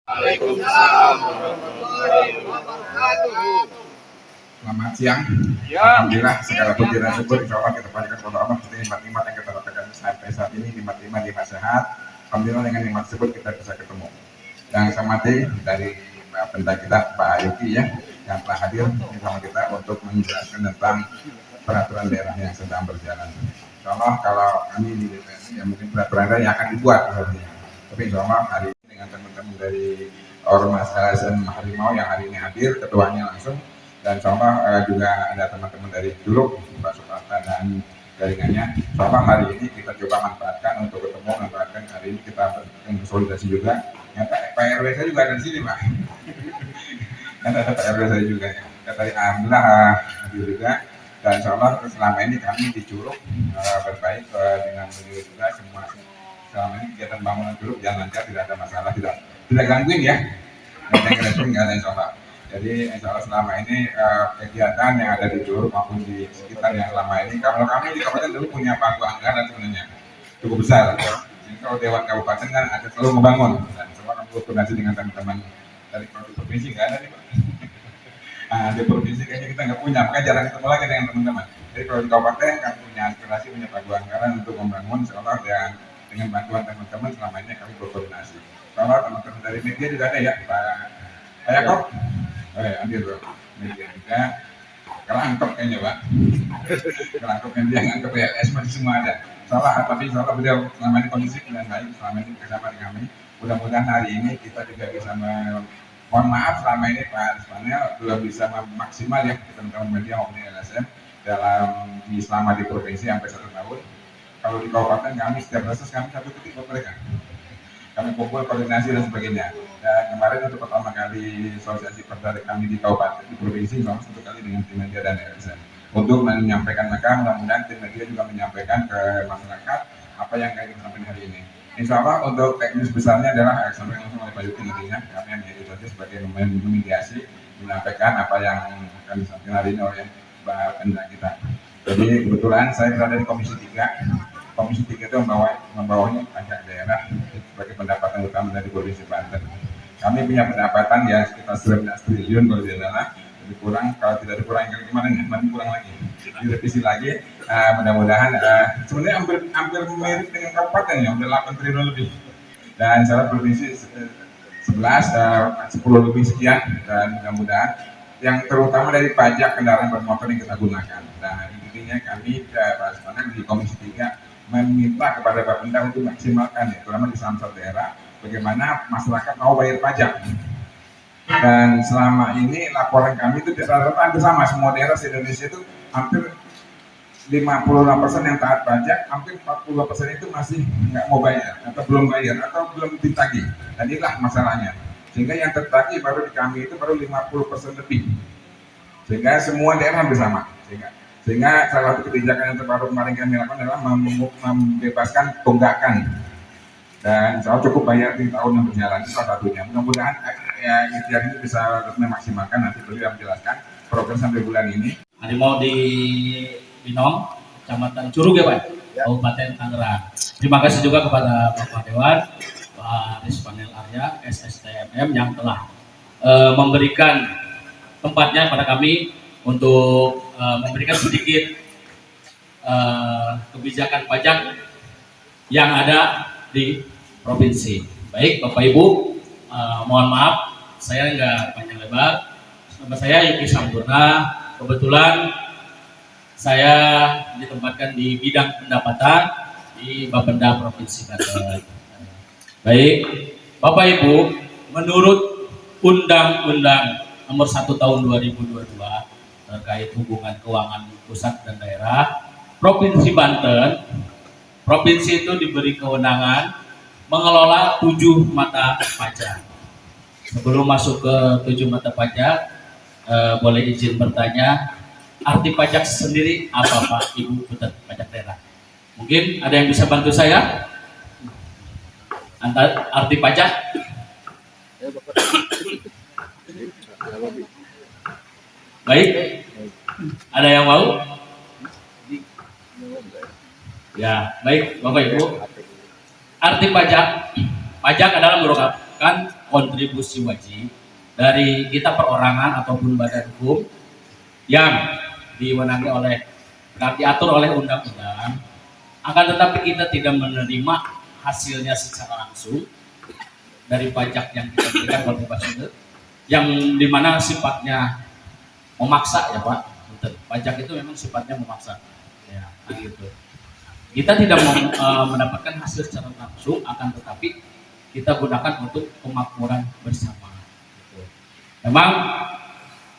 Waalaikumsalam warahmatullahi wabarakatuh. Selamat siang. Alhamdulillah segala puji dan syukur insya Allah kita panjatkan kepada Allah. Seperti nikmat-nikmat yang kita rasakan sampai saat ini, nikmat-nikmat sehat. Alhamdulillah dengan nikmat tersebut kita bisa ketemu. Dan saya mati dari Pemda kita Pak Yuki ya, yang telah hadir bersama kita untuk menjelaskan tentang peraturan daerah yang sedang berjalan. Insya Allah kalau kami di DPR ya mungkin peraturan daerah yang akan dibuat sebenarnya. Tapi insya Allah hari ini dengan teman-teman dari Ormas LSM Harimau yang hari ini hadir, ketuanya langsung, dan insya Allah juga ada teman-teman dari dulu Pak Suprata dan jaringannya. Insya Allah hari ini kita coba manfaatkan untuk ketemu, manfaatkan hari ini kita berkonsolidasi juga. Nyata Pak RW saya juga ada di sini Pak. Kan ada Pak RW saya juga ya. Tadi alhamdulillah hadir juga. Dan insya Allah selama ini kami di Curug berbaik dengan beliau juga semua. Selama ini kegiatan bangunan Curug jalan lancar, tidak ada masalah, tidak gangguin ya. Nggak ada insya Allah. Jadi insya Allah selama ini kegiatan yang ada di Curug maupun di sekitar yang selama ini, kalau kami di kabupaten dulu punya pangku anggaran sebenarnya cukup besar. Jadi kalau Dewan Kabupaten kan ada selalu membangun, dan semua kami berkoordinasi dengan teman-teman dari provinsi nggak ada nih Pak. Nah, di provinsi kayaknya kita nggak punya, makanya jarang ketemu lagi dengan teman-teman. Jadi kalau di kabupaten kami punya aspirasi, punya pangku anggaran untuk membangun, insya Allah dengan bantuan teman-teman selama ini kami berkoordinasi. Kalau teman-teman dari media juga ada ya Pak Yakob. Ambil bro, media juga. Kerangkep kayaknya Pak. Kerangkep media, ngangkep PLS masih semua ada. Salah, tapi insya Allah beliau selama ini kondisi dan baik, selama ini bersama dengan kami. Mudah-mudahan hari ini kita juga bisa mohon maaf selama ini Pak Ismail belum bisa maksimal ya teman-teman media maupun LSM dalam selama di provinsi sampai 1 tahun. Kalau di kabupaten kami setiap reses kami satu titik buat mereka. Kami kumpul koordinasi dan sebagainya. Dan kemarin untuk pertama kali sosialisasi perda kami di kabupaten di provinsi selama 1 kali dengan tim media dan LSM untuk menyampaikan mereka, mudah-mudahan tim media juga menyampaikan ke masyarakat apa yang kami sampaikan hari ini. Insya Allah untuk teknis besarnya adalah sampai langsung oleh Pak Yuki nantinya, kami yang menjadi saja sebagai mediasi menyampaikan apa yang kami sampaikan hari ini oleh Pak Pemda kita. Jadi kebetulan saya berada di Komisi 3. Komisi 3 itu membawanya pajak daerah sebagai pendapatan utama dari Provinsi Banten. Kami punya pendapatan ya sekitar 19 triliun kalau tidak salah. Lebih kurang, kalau tidak dikurangi gimana nih, nanti kurang lagi. Direvisi lagi, mudah-mudahan sebenarnya hampir mirip dengan kabupaten ya, udah 8 triliun lebih. Dan secara provinsi 11, 10 lebih sekian, dan mudah-mudahan yang terutama dari pajak kendaraan bermotor yang kita gunakan. Nah intinya kami di Komisi 3 meminta kepada Pak Pemda untuk maksimalkan ya, terutama di Samsat daerah, bagaimana masyarakat mau bayar pajak. Dan selama ini laporan kami itu rata-rata hampir sama, semua daerah di Indonesia itu hampir 56% yang taat pajak, hampir 40% itu masih nggak mau bayar atau belum bayar atau belum ditagih. Dan inilah masalahnya. Sehingga yang tertagih baru di kami itu baru 50% lebih. Sehingga semua daerah hampir sama. Sehingga salah satu kebijakan yang terbaru kemarin kami lakukan adalah membebaskan tunggakan. Dan insya Allah cukup bayar di tahun yang berjalan, itu salah satunya. Mudah-mudahan ya, ikhtiar ini bisa memaksimalkan, nanti beliau menjelaskan program sampai bulan ini. Harimau di Binong, Kecamatan Curug ya Pak, Kabupaten Tangerang. Terima kasih juga kepada Bapak Dewan, Pak Rispanel Arya, SSTMM yang telah memberikan tempatnya pada kami untuk memberikan sedikit kebijakan pajak yang ada di provinsi. Baik Bapak Ibu, mohon maaf saya nggak panjang lebar. Nama saya Yuki Sampurna. Kebetulan saya ditempatkan di bidang pendapatan di Bapenda Provinsi Banten. Baik Bapak Ibu, menurut Undang-Undang Nomor 1 Tahun 2022 terkait hubungan keuangan pusat dan daerah, Provinsi Banten, provinsi itu diberi kewenangan mengelola 7 mata pajak. Sebelum masuk ke 7 mata pajak, boleh izin bertanya, arti pajak sendiri apa Pak Ibu Putet Pajak Daerah? Mungkin ada yang bisa bantu saya? Arti pajak? Baik, ada yang mau? Ya, baik Bapak Ibu. Arti pajak, pajak adalah merupakan kontribusi wajib dari kita perorangan ataupun badan hukum yang diwenangi oleh diatur oleh undang-undang. Akan tetapi kita tidak menerima hasilnya secara langsung dari pajak yang kita berikan kepada masyarakat, yang dimana sifatnya memaksa ya Pak. Pajak itu memang sifatnya memaksa. Ya, gitu. Kita tidak mendapatkan hasil secara langsung, akan tetapi kita gunakan untuk kemakmuran bersama. Gitu. Memang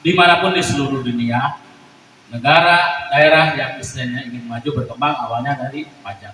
dimanapun di seluruh dunia, negara, daerah yang istilahnya ingin maju berkembang awalnya dari pajak.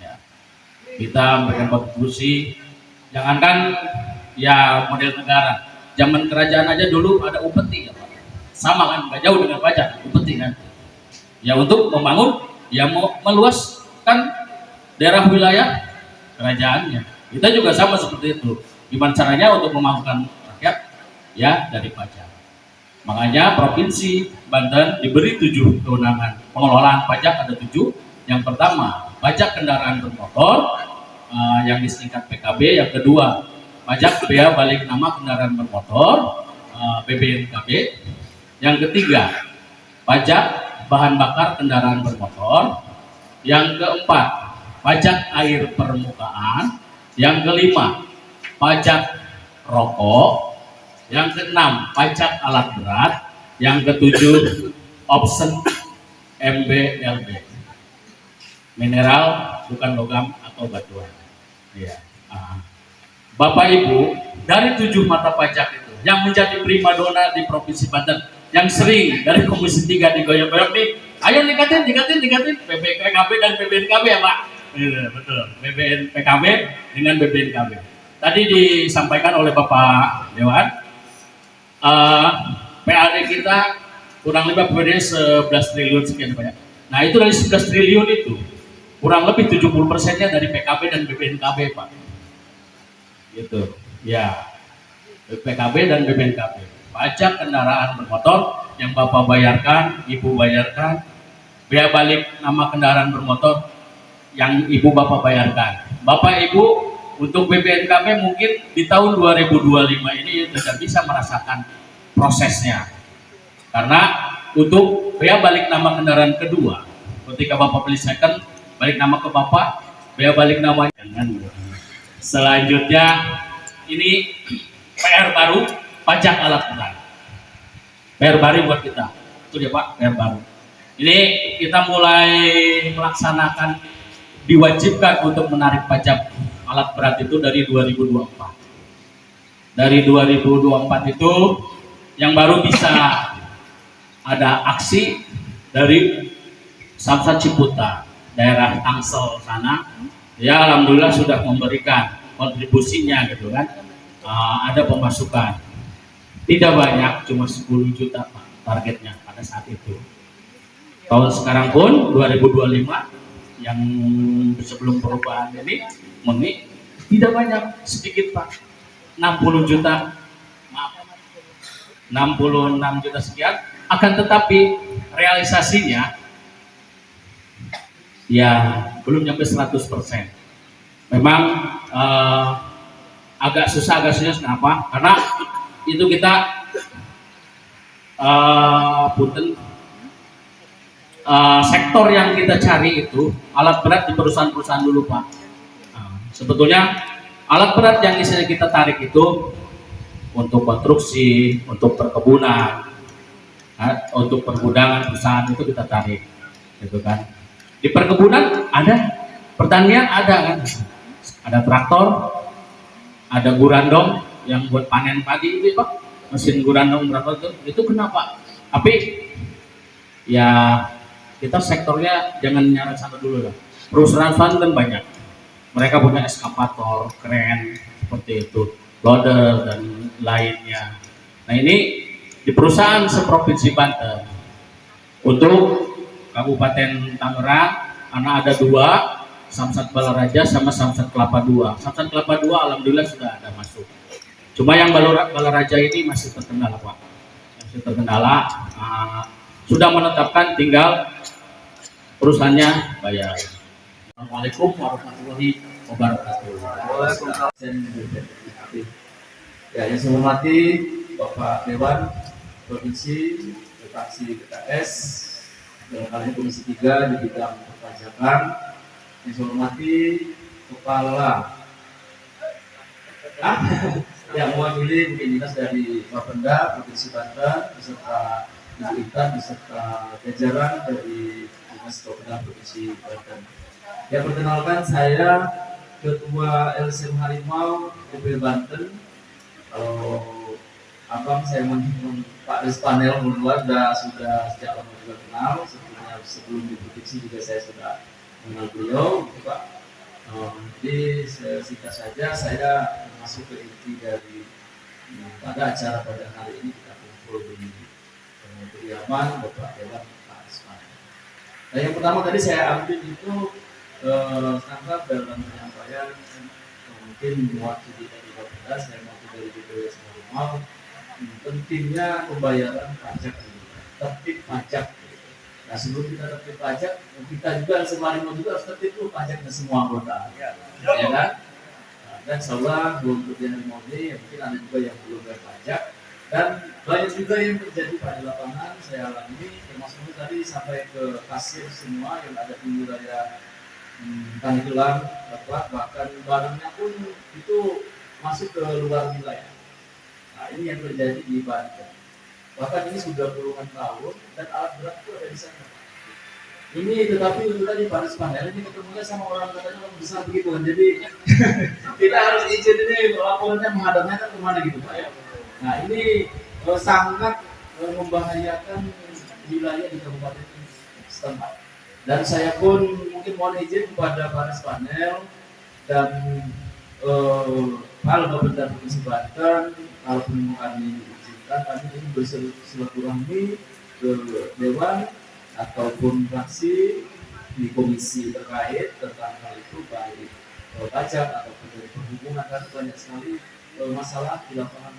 Ya. Kita memberikan kontribusi, jangankan ya model negara, zaman kerajaan aja dulu ada upeti ya Pak. Sama kan, nggak jauh dengan pajak, upeti kan. Ya untuk membangun, ya mau meluaskan daerah wilayah kerajaannya. Kita juga sama seperti itu. Gimana caranya untuk memampukan rakyat? Ya dari pajak. Makanya Provinsi Banten diberi 7 kewenangan pengelolaan pajak, ada 7. Yang pertama, pajak kendaraan bermotor yang disingkat PKB. Yang kedua, pajak bea balik nama kendaraan bermotor BBNKB. Yang ketiga, pajak bahan bakar kendaraan bermotor. Yang keempat, pajak air permukaan. Yang kelima, pajak rokok. Yang keenam, pajak alat berat. Yang ketujuh, option MBLB, mineral bukan logam atau batuan. Ya. Bapak Ibu, dari 7 mata pajak itu yang menjadi primadona di Provinsi Banten, yang sering dari Komisi 3 digoyang-goyang nih, ayo tingkatin PPKB dan BBNKB ya Pak. Betul, BBNPKB dengan BBNKB. Tadi disampaikan oleh Bapak Dewan, PAD kita kurang lebih PAD 11 triliun sekian Pak. Nah itu dari 11 triliun itu kurang lebih 70%-nya dari PKB dan BBNKB Pak. Gitu, ya. PKB dan BBNKB. Pajak kendaraan bermotor yang Bapak bayarkan, Ibu bayarkan, bea balik nama kendaraan bermotor yang Ibu Bapak bayarkan. Bapak Ibu untuk BBNKB mungkin di tahun 2025 ini tidak bisa merasakan prosesnya. Karena untuk bea balik nama kendaraan kedua, ketika Bapak beli second, balik nama ke Bapak, bea balik namanya. Selanjutnya ini PR baru, pajak alat berat. PR baru buat kita, itu dia Pak, PR baru. Ini kita mulai melaksanakan, diwajibkan untuk menarik pajak alat berat itu dari 2024. Dari 2024 itu yang baru bisa ada aksi dari Samsat Ciputa, daerah Tangsel sana. Ya alhamdulillah sudah memberikan kontribusinya gitu kan. Ada pemasukan tidak banyak, cuma 10 juta Pak targetnya pada saat itu. Tahun sekarang pun 2025 yang sebelum perubahan ini tidak banyak, sedikit Pak, 60 juta, maaf, 66 juta sekian. Akan tetapi realisasinya ya belum nyampe 100%. Memang agak susah kenapa? Karena itu kita punten sektor yang kita cari itu alat berat di perusahaan-perusahaan dulu Pak. Sebetulnya alat berat yang misalnya kita tarik itu untuk konstruksi, untuk perkebunan, untuk pergudangan perusahaan itu kita tarik, gitu kan. Di perkebunan ada, pertanian ada kan, ada traktor, ada gurandong yang buat panen padi itu Pak, mesin gurandong berapa itu kenapa? Tapi ya kita sektornya jangan nyari sana dulu lah. Perusahaan kan banyak, mereka punya eskavator, kren seperti itu, loader dan lainnya. Nah ini di perusahaan seprovinsi Banten untuk Kabupaten Tangerang, karena ada 2, Samsat Balaraja sama Samsat Kelapa II. Samsat Kelapa II alhamdulillah sudah ada masuk. Cuma yang Balaraja ini masih terkendala Pak, masih terkendala. Sudah menetapkan, tinggal perusahaannya bayar. Assalamualaikum warahmatullahi wabarakatuh. Ya, yang saya hormati Bapak Dewan Provinsi Fraksi PKS dalam hal ini Komisi 3 di bidang perpajakan. Yang saya hormati Kepala yang mewakili mungkin dinas dari Bapenda Provinsi Banten beserta Intan beserta jajaran dari Dinas Bapenda Provinsi Banten. Ya, perkenalkan saya Ketua LSM Harimau DPD Banten. Abang saya Pak Despanel Mulwarda sudah sejak lama juga kenal. Sebelumnya sebelum di provinsi juga saya sudah mengenal beliau, Pak. Jadi singkat saja saya masuk ke inti dari pada acara pada hari ini kita kumpul di kediaman Bapak Dewan Pak Despanel. Nah, yang pertama tadi saya ambil itu tangkap dalam penyampaian mungkin mewakili dari Bapeda, saya mewakili dari BPWS Harimau, pentingnya pembayaran pajak ini, tertib pajak. Nah, sebelum kita tertib pajak, kita juga Harimau juga harus tertib itu pajaknya semua anggota, ya kan? Nah, dan insyaallah untuk yang Harimau ini mungkin ada juga yang belum bayar pajak dan banyak juga yang terjadi pada lapangan saya alami, termasuk tadi sampai ke kasir semua yang ada di wilayah Tanggelang, bahkan barangnya pun itu masuk ke luar wilayah. Nah, ini yang terjadi di Banten. Bahkan ini sudah puluhan tahun dan alat berat itu ada di sana. Ini tetapi untuk tadi Pak Despanel ini ketemunya sama orang katanya orang besar begitu kan. Jadi kita harus izin ini laporannya menghadapnya kan kemana gitu Pak ya. Nah, ini sangat membahayakan wilayah di kabupaten setempat. Dan saya pun mungkin mohon izin kepada Pak Despanel dan kalau Bapeda Provinsi Banten, kalau kami diizinkan kami ini bersilaturahmi ke Dewan ataupun fraksi di komisi terkait tentang hal itu baik pajak ataupun dari perhubungan, karena banyak sekali masalah di lapangan